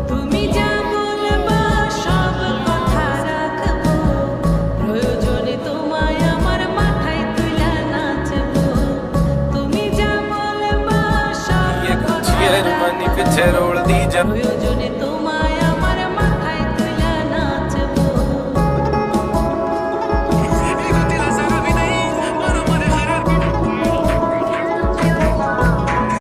তুমি যা বলবা সব কথা রাখবো, প্রয়োজনে তোমায় আমার মাথায় তুইলা নাচবো। তুমি যা বলবা সব কথা রাখবো, पीछे रोल दी जब প্রয়োজনে